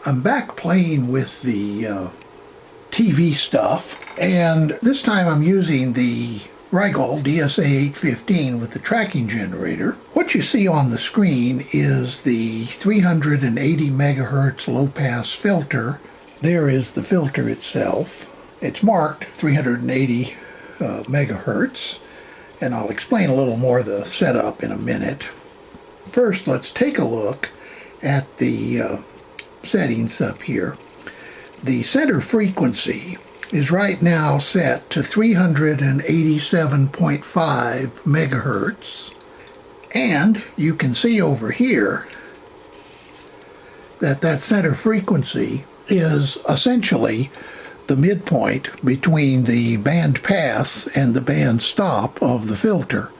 I'm back playing with the TV stuff, and this time I'm using the Rigol DSA815 with the tracking generator. What you see on the screen is the 380 megahertz low-pass filter. There is the filter itself. It's marked 380 megahertz, and I'll explain a little more of the setup in a minute. First, let's take a look at the settings up here. The center frequency is right now set to 387.5 megahertz, and you can see over here that that center frequency is essentially the midpoint between the band pass and the band stop of the filter.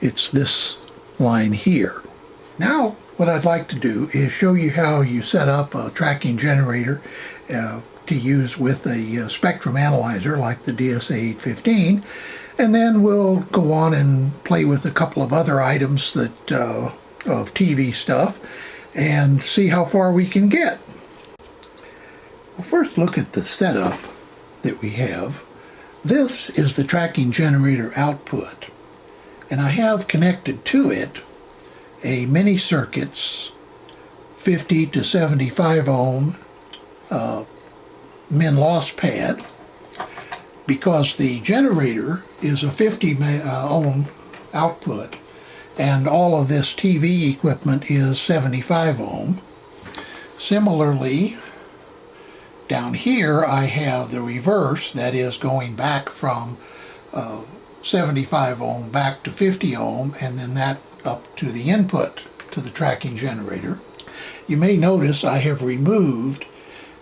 It's this line here. Now what I'd like to do is show you how you set up a tracking generator to use with a spectrum analyzer like the DSA815, and then we'll go on and play with a couple of other items that of TV stuff and see how far we can get. We'll first look at the setup that we have. This is the tracking generator output, and I have connected to it a mini circuits 50 to 75 ohm min loss pad, because the generator is a 50 ohm output and all of this TV equipment is 75 ohm. Similarly, down here I have the reverse, that is going back from 75 ohm back to 50 ohm, and then that up to the input to the tracking generator. You may notice I have removed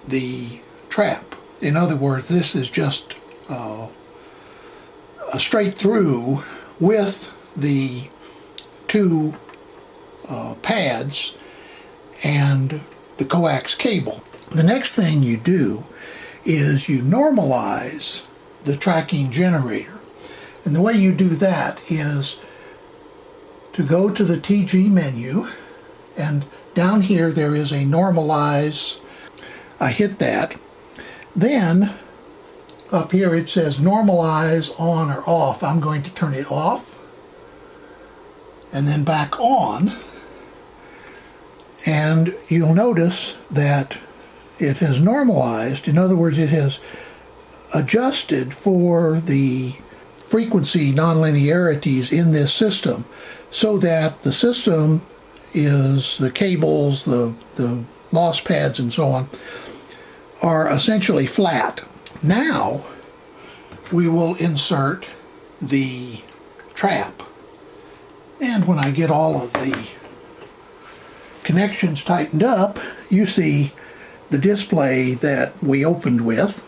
the trap. In other words, this is just a straight through with the two pads and the coax cable. The next thing you do is you normalize the tracking generator. And the way you do that is to go to the TG menu, and down here there is a normalize. I hit that. Then up here it says normalize on or off. I'm going to turn it off and then back on, and you'll notice that it has normalized. In other words, it has adjusted for the frequency nonlinearities in this system, so that the system is, the cables, the loss pads and so on, are essentially flat. Now we will insert the trap, and when I get all of the connections tightened up, you see the display that we opened with.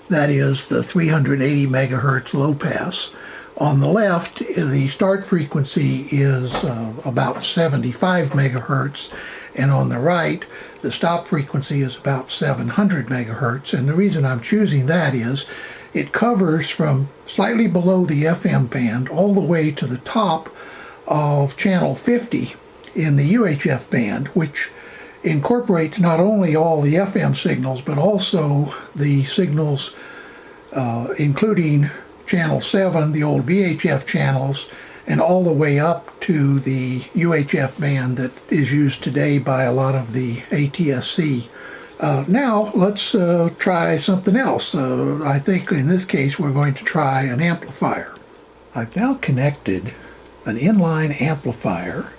That is the 380 megahertz low pass. On the left, the start frequency is about 75 megahertz, and on the right, the stop frequency is about 700 megahertz. And the reason I'm choosing that is it covers from slightly below the FM band all the way to the top of channel 50 in the UHF band, which incorporates not only all the FM signals, but also the signals including channel 7, the old VHF channels, and all the way up to the UHF band that is used today by a lot of the ATSC. Now let's try something else. I think in this case we're going to try an amplifier. I've now connected an inline amplifier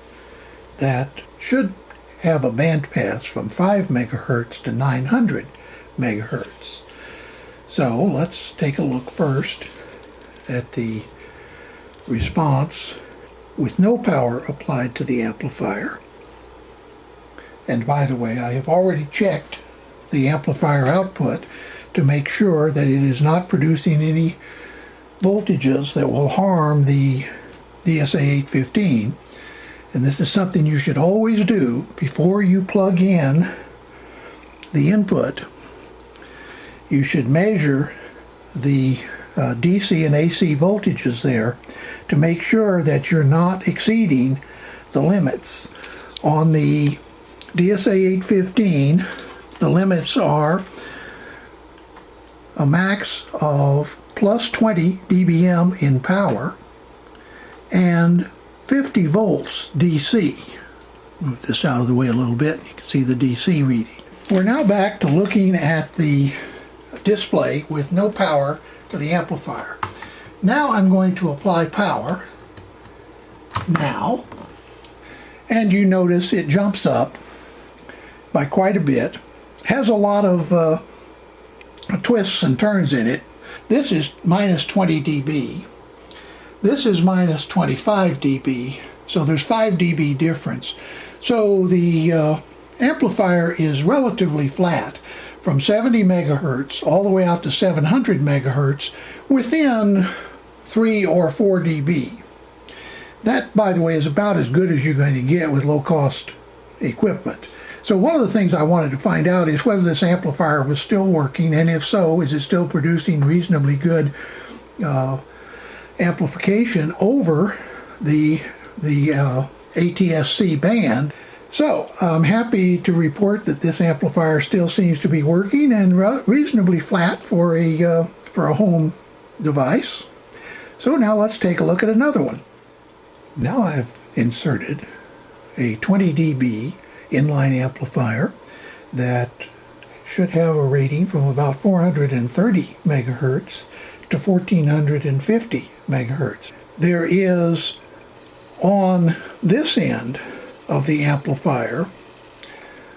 that should have a band pass from 5 megahertz to 900 megahertz. So let's take a look first at the response with no power applied to the amplifier. And by the way, I have already checked the amplifier output to make sure that it is not producing any voltages that will harm the DSA815. And this is something you should always do before you plug in the input. You should measure the DC and AC voltages there to make sure that you're not exceeding the limits. On the DSA815, The limits are a max of plus 20 dBm in power and 50 volts DC. Move this out of the way a little bit, you can see the DC reading. We're now back to looking at the display with no power to the amplifier. Now I'm going to apply power now, and you notice it jumps up by quite a bit. Has a lot of twists and turns in it. This is minus 20 dB. This is minus 25 dB. So there's 5 dB difference. So the amplifier is relatively flat from 70 megahertz all the way out to 700 megahertz within 3 or 4 dB. That, by the way, is about as good as you're going to get with low-cost equipment. So one of the things I wanted to find out is whether this amplifier was still working, and if so, is it still producing reasonably good amplification over the ATSC band. So I'm happy to report that this amplifier still seems to be working and reasonably flat for a home device. So now let's take a look at another one. Now I've inserted a 20 dB inline amplifier that should have a rating from about 430 megahertz to 1450 megahertz. There is on this end of the amplifier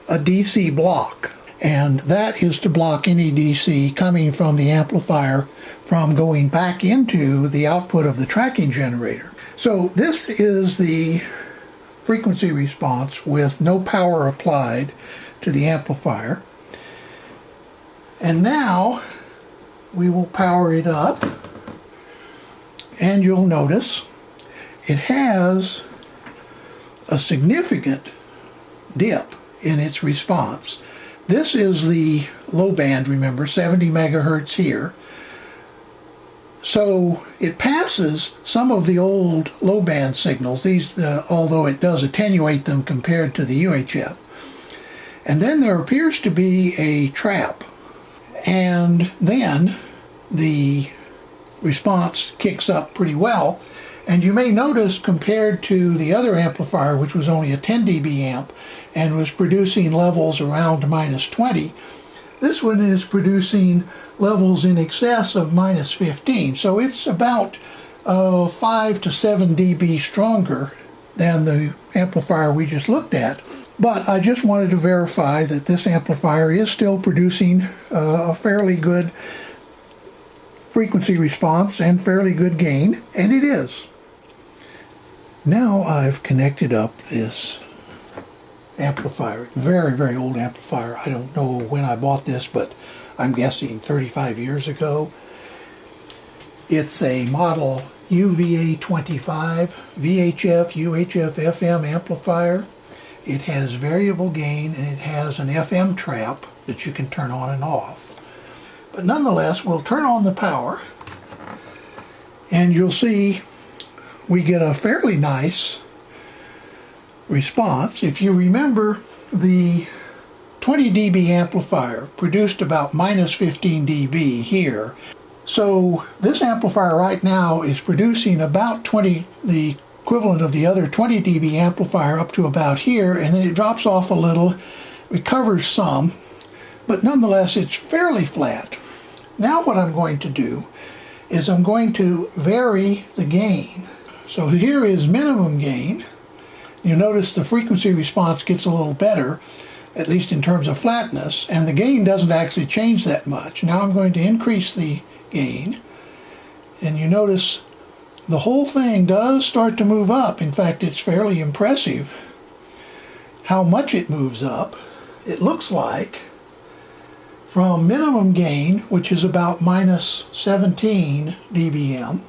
a DC block, and that is to block any DC coming from the amplifier from going back into the output of the tracking generator. So this is the frequency response with no power applied to the amplifier. And now we will power it up, and you'll notice it has a significant dip in its response. This is the low band, remember, 70 megahertz here. So it passes some of the old low band signals, these, although it does attenuate them compared to the UHF. And then there appears to be a trap, and then the response kicks up pretty well. And you may notice, compared to the other amplifier, which was only a 10 dB amp and was producing levels around minus 20, this one is producing levels in excess of minus 15. So it's about 5 to 7 dB stronger than the amplifier we just looked at. But I just wanted to verify that this amplifier is still producing a fairly good frequency response and fairly good gain, and it is. Now I've connected up this amplifier, very, very old amplifier. I don't know when I bought this, but I'm guessing 35 years ago. It's a model UVA25 VHF UHF FM amplifier. It has variable gain, and it has an FM trap that you can turn on and off. But nonetheless, we'll turn on the power, and you'll see we get a fairly nice response. If you remember, the 20 dB amplifier produced about minus 15 dB here. So this amplifier right now is producing about 20, the equivalent of the other 20 dB amplifier up to about here, and then it drops off a little, recovers some, but nonetheless it's fairly flat. Now what I'm going to do is I'm going to vary the gain. So here is minimum gain. You notice the frequency response gets a little better, at least in terms of flatness, and the gain doesn't actually change that much. Now I'm going to increase the gain, and you notice the whole thing does start to move up. In fact, it's fairly impressive how much it moves up. It looks like from minimum gain, which is about minus 17 dBm,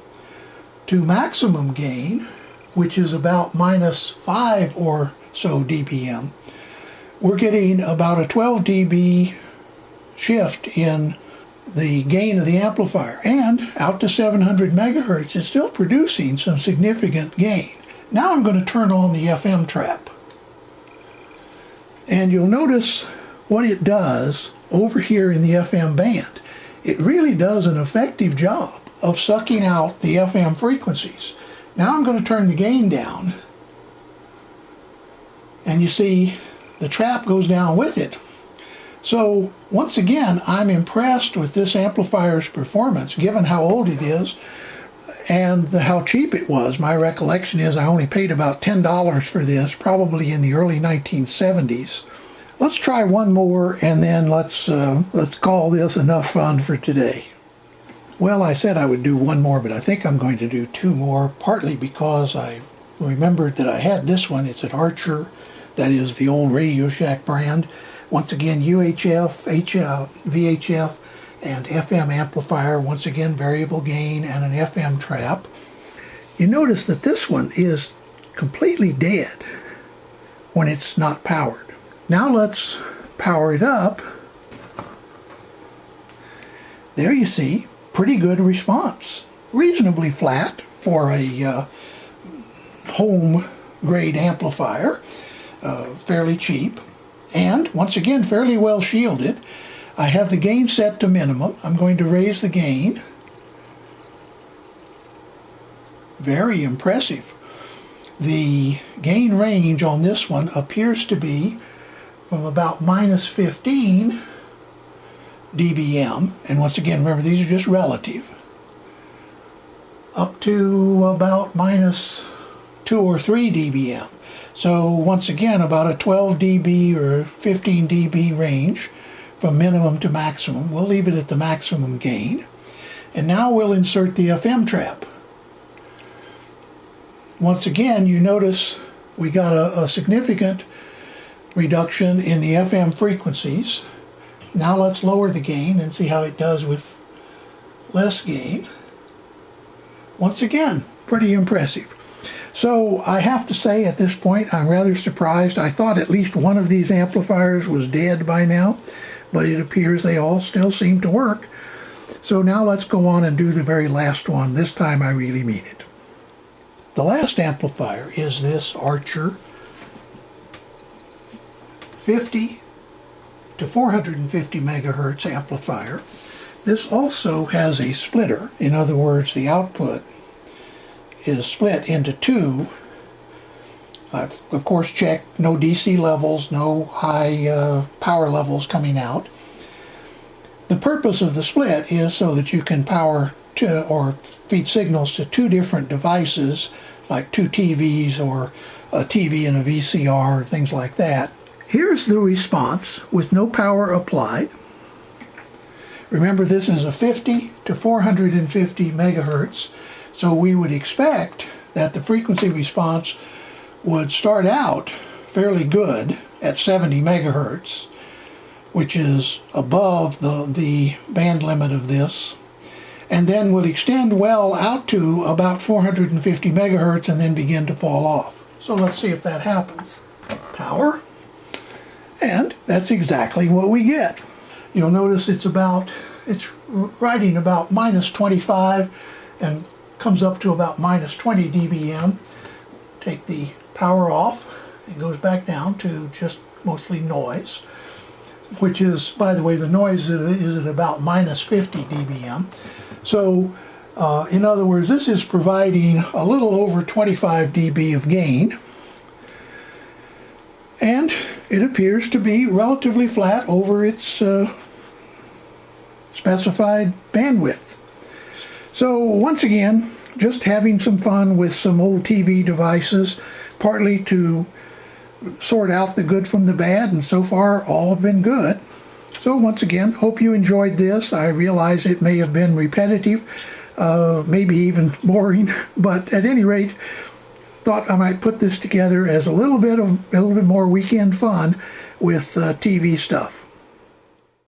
to maximum gain, which is about minus 5 or so dBm, we're getting about a 12 dB shift in the gain of the amplifier, and out to 700 megahertz it's still producing some significant gain. Now I'm going to turn on the FM trap, and you'll notice what it does over here in the FM band. It really does an effective job of sucking out the FM frequencies. Now I'm going to turn the gain down, and you see the trap goes down with it. So once again, I'm impressed with this amplifier's performance given how old it is and how cheap it was. My recollection is I only paid about $10 for this, probably in the early 1970s. Let's try one more, and then let's call this enough fun for today. Well, I said I would do one more, but I think I'm going to do two more, partly because I remembered that I had this one. It's an Archer, that is the old Radio Shack brand. Once again, UHF, VHF, and FM amplifier. Once again, variable gain and an FM trap. You notice that this one is completely dead when it's not powered. Now let's power it up. There you see, pretty good response. Reasonably flat for a home grade amplifier, fairly cheap, and once again fairly well shielded. I have the gain set to minimum. I'm going to raise the gain. Very impressive. The gain range on this one appears to be from about minus 15 dBm, and once again, remember, these are just relative, up to about minus 2 or 3 dBm. So once again, about a 12 dB or 15 dB range from minimum to maximum. We'll leave it at the maximum gain. And now we'll insert the FM trap. Once again, you notice we got a significant reduction in the FM frequencies. Now let's lower the gain and see how it does with less gain. Once again, pretty impressive. So I have to say at this point I'm rather surprised. I thought at least one of these amplifiers was dead by now, but it appears they all still seem to work. So now let's go on and do the very last one. This time I really mean it. The last amplifier is this Archer 50 to 450 megahertz amplifier. This also has a splitter. In other words, the output is split into two. I've of course checked no DC levels, no high power levels coming out. The purpose of the split is so that you can power to or feed signals to two different devices, like two TVs or a TV and a VCR, things like that. Here's the response with no power applied. Remember, this is a 50 to 450 megahertz, so we would expect that the frequency response would start out fairly good at 70 megahertz, which is above the band limit of this, and then would extend well out to about 450 megahertz and then begin to fall off. So let's see if that happens. Power. And that's exactly what we get. You'll notice it's writing about minus 25 and comes up to about minus 20 dBm. Take the power off, it goes back down to just mostly noise, which is, by the way, the noise is at about minus 50 dBm. So in other words, this is providing a little over 25 dB of gain, and it appears to be relatively flat over its specified bandwidth. So once again, just having some fun with some old TV devices, partly to sort out the good from the bad, and so far all have been good. So once again, hope you enjoyed this. I realize it may have been repetitive, maybe even boring, but at any rate, thought I might put this together as a little bit more weekend fun with TV stuff.